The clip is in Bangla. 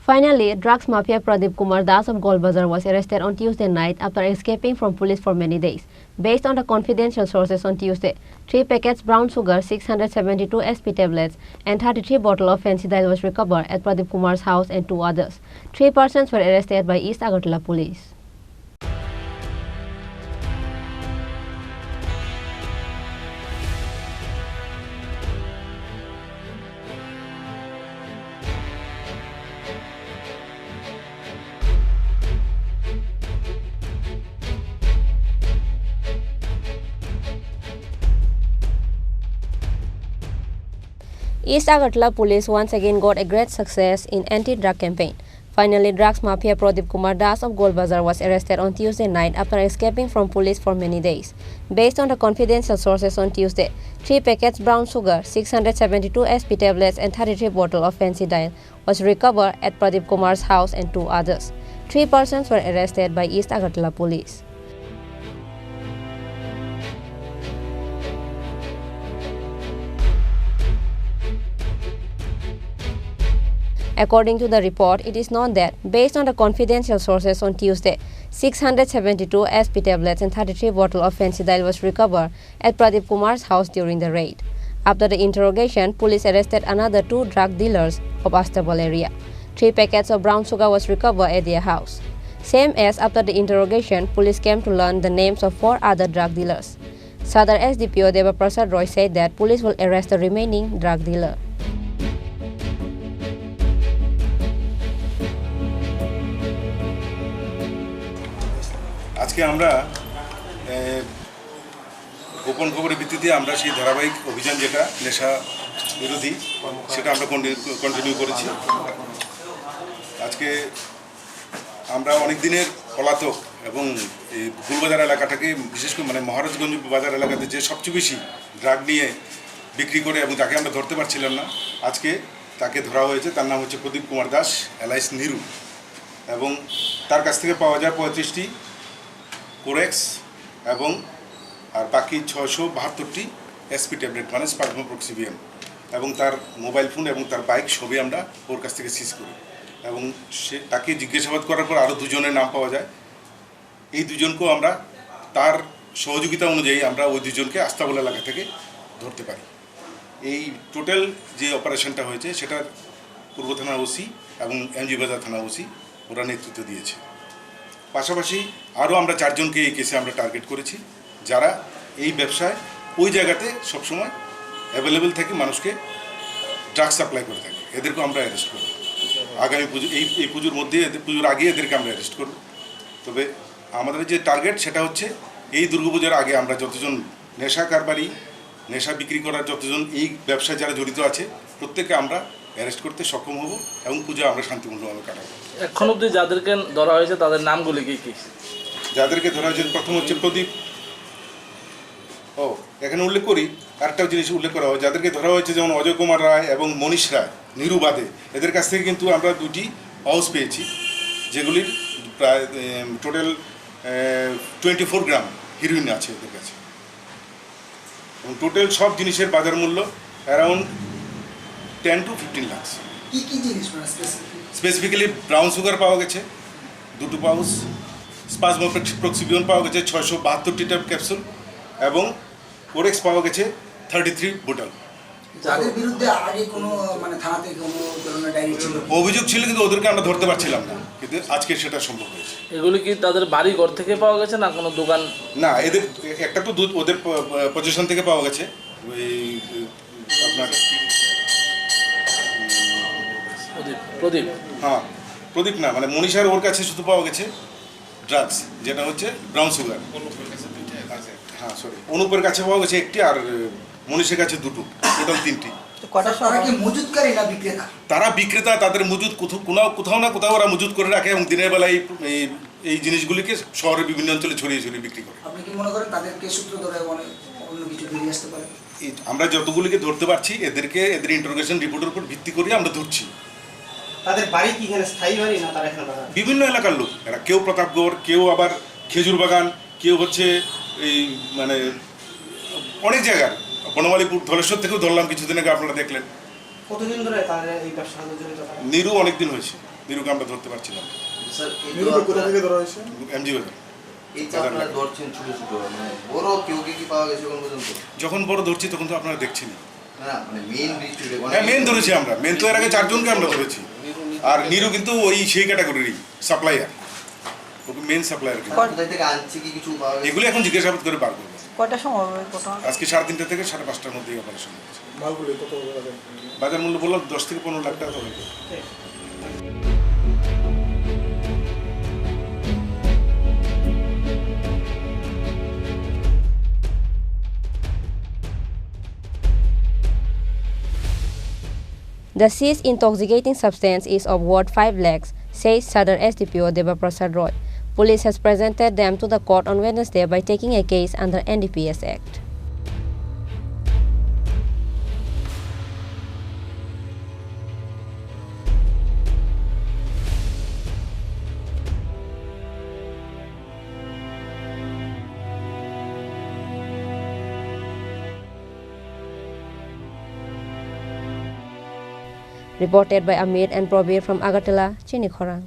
Finally, drugs mafia Pradeep Kumar Das of Golbazar was arrested on Tuesday night after escaping from police for many days. Based on the confidential sources on Tuesday, 3 packets brown sugar, 672 SP tablets, and 33 bottles of Phensydyl was recovered at Pradeep Kumar's house and 2 others. 3 persons were arrested by East Agartala police. East Agartala police once again got a great success in anti-drug campaign. Finally, drugs mafia Pradeep Kumar Das of Golbazar was arrested on Tuesday night after escaping from police for many days. Based on the confidential sources on Tuesday, 3 packets brown sugar, 672 SP tablets and 33 bottles of Phensydyl was recovered at Pradeep Kumar's house and 2 others. 3 persons were arrested by East Agartala police. According to the report, it is known that, based on the confidential sources on Tuesday, 672 SP tablets and 33 bottles of Phensydyl was recovered at Pradeep Kumar's house during the raid. After the interrogation, police arrested another 2 drug dealers of Astabal area. 3 packets of brown sugar was recovered at their house. Same as after the interrogation, police came to learn the names of 4 other drug dealers. Sadar SDPO Deva Prasad Roy said that police will arrest the remaining drug dealer. আজকে আমরা গোপন খবরের ভিত্তিতে আমরা সেই ধারাবাহিক অভিযান যেটা নেশা বিরোধী সেটা আমরা কন্টিনিউ করেছি। আজকে আমরা অনেক দিনের পলাতক এবং এই গুলবাজার এলাকাটাকে বিশেষ করে মহারাজগঞ্জ বাজার এলাকাতে যে সবচেয়ে বেশি ড্রাগ নিয়ে বিক্রি করে এবং যাকে আমরা ধরতে পারছিলাম না, আজকে তাকে ধরা হয়েছে। তার নাম হচ্ছে প্রদীপ কুমার দাস এলাইস নিরু, এবং তার কাছ থেকে পাওয়া যায় 35টি কোরেক্স এবং আর বাকি 672টি এসপি ট্যাবলেট মানে স্পাজমোপ্রক্সিবিয়াম, এবং তার মোবাইল ফোন এবং তার বাইক সবই আমরা ওর কাছ থেকে সিজ করি। এবং তাকে জিজ্ঞাসাবাদ করার পর আরও 2 জনের নাম পাওয়া যায়। এই 2 জনকেও আমরা তার সহযোগিতা অনুযায়ী আমরা ওই 2 জনকে আস্তাবল এলাকা থেকে ধরতে পারি। এই টোটাল যে অপারেশনটা হয়েছে সেটার পূর্ব থানা ওসি এবং এমজি বাজার থানা ওসি ওরা নেতৃত্ব দিয়েছে। পাশাপাশি আরও আমরা 4 জনকে এই কেসে আমরা টার্গেট করেছি, যারা এই ব্যবসায় ওই জায়গাতে সবসময় অ্যাভেলেবেল থাকে, মানুষকে ড্রাগ সাপ্লাই করে থাকে। এদেরকেও আমরা অ্যারেস্ট করব আগামী পুজো, এই পুজোর মধ্যে, পুজোর আগে এদেরকে আমরা অ্যারেস্ট করব। তবে আমাদের যে টার্গেট সেটা হচ্ছে এই দুর্গাপূজার আগে আমরা যতজন নেশা কারবারি, নেশা বিক্রি করার যতজন এই ব্যবসায় যারা জড়িত আছে প্রত্যেককে আমরা অ্যারেস্ট করতে সক্ষম হব এবং পূজা আমরা শান্তিপূর্ণভাবে কাটাবো। এখন অবধি যাদেরকে ধরা হয়েছে তাদের নামগুলি কি কি? যাদেরকে ধরা হয়েছে প্রথম হচ্ছে প্রদীপ, এখানে উল্লেখ করি আরেকটা জিনিস উল্লেখ করা হয়, যাদেরকে ধরা হয়েছে যেমন অজয় কুমার রায় এবং মনীষ রায় নিরুবাদে, এদের কাছ থেকে কিন্তু আমরা 2টি পাউচ পেয়েছি, যেগুলির প্রায় টোটাল 24 গ্রাম হিরোইন আছে এদের কাছে, এবং টোটাল সব জিনিসের বাজার মূল্য অ্যারাউন্ড 10 to 15 লাখ। কি কি জিনিস স্পেসিফিক্যালি ব্রাউন সুগার পাওয়া গেছে 2 পাউচ, স্পাজমোপ্রক্সিবিয়ন পাওয়া গেছে 672টি ক্যাপসুল, এবং কোরেক্স পাওয়া গেছে 33 বোতল। যাদের বিরুদ্ধে আগে কোনো থানাতে কোনো ধরনের ডায়েরি ছিল, অভিযোগ ছিল, কিন্তু ওদেরকে আমরা ধরতে পারছিলাম না, কিন্তু আজকে সেটা সম্ভব হয়েছে। এগুলি কি তাদের বাড়ি ঘর থেকে পাওয়া গেছে না কোনো দোকান? না, এদের একটা তো দুধ ওদের পজিশন থেকে পাওয়া গেছে, ওই আপনার প্রদীপ, হ্যাঁ প্রদীপ না, মনীষার ওর কাছে শুধু পাওয়া গেছে ড্রাগস, যেটা হচ্ছে ব্রাউন সুগার। হ্যাঁ সরি, অনুপের কাছে পাওয়া গেছে 1টি, আর মনীষের কাছে 2টো, টোটাল 3টি। তারা বিক্রেতা, তাদের মজুদ কোথাও না কোথাও ওরা মজুদ করে রাখে এবং দিনের বেলায় এই জিনিসগুলিকে শহরের বিভিন্ন অঞ্চলে ছড়িয়ে ছড়িয়ে বিক্রি করে। আপনি কি মনে করেন তাদেরকে সূত্র ধরে অন্য কিছু বেরিয়ে আসতে পারে? আমরা যতগুলিকে ধরতে পারছি এদের ইন্টারোগেশন রিপোর্টের উপর ভিত্তি করে আমরা ধরছি। তাদের বাড়ি কি এখানে স্থায়ী বাড়ি না তারা এখানে বিভিন্ন এলাকার লোক, এরা কেউ প্রতাপগড়, কেউ আবার খেজুর বাগান, কেউ হচ্ছে এই অনেক জায়গার, বনমালীপুর, ধলেশ্বর থেকেও ধরলাম কিছুদিন আগে, আপনারা দেখলেন। কতদিন ধরে তাদের এই ব্যবসার সাথে জড়িত? নিরু অনেকদিন হয়েছে। নিরুকে আমরা ধরতে পারছিলাম না। স্যার এই তো নিরুকে কোথা থেকে ধরা হয়েছে? এমজি বাজার। এই যে আপনারা ধরছেন ছোট ছোট মানে বড় কেউ কি পাওয়া গেছে এখন পর্যন্ত? যখন বড় ধরছি তখন তো আপনারা দেখছেন। না মানে মেইন ডিস্ট্রিক্টে হ্যাঁ মেন ধরেছি আমরা, মেন তো এর আগে 4 জনকে আমরা ধরেছি। আর নিরু কিন্তু ওই সেই ক্যাটাগরিরই সাপ্লায়ার, ওকে মেন সাপ্লায়ার। কোথায় থেকে আনছে কি কিছু পাওয়া গেছে? এগুলো এখন জিজ্ঞাসাবাদ করে বার করবো। কয়টার সময় হবে ঘটনা? আজকে 3:30 থেকে 5:30টার মধ্যে অপারেশন হয়েছে। মালগুলি কত টাকা? বাজার মূল্য বললাম 10 থেকে 15 লাখ টাকা হবে। The seized intoxicating substance is of worth 5 lakhs, says Sadar SDPO Debaprasad Roy. Police has presented them to the court on Wednesday by taking a case under NDPS Act. Reported by Amir and Probir from Agartala, Chini, Khorang.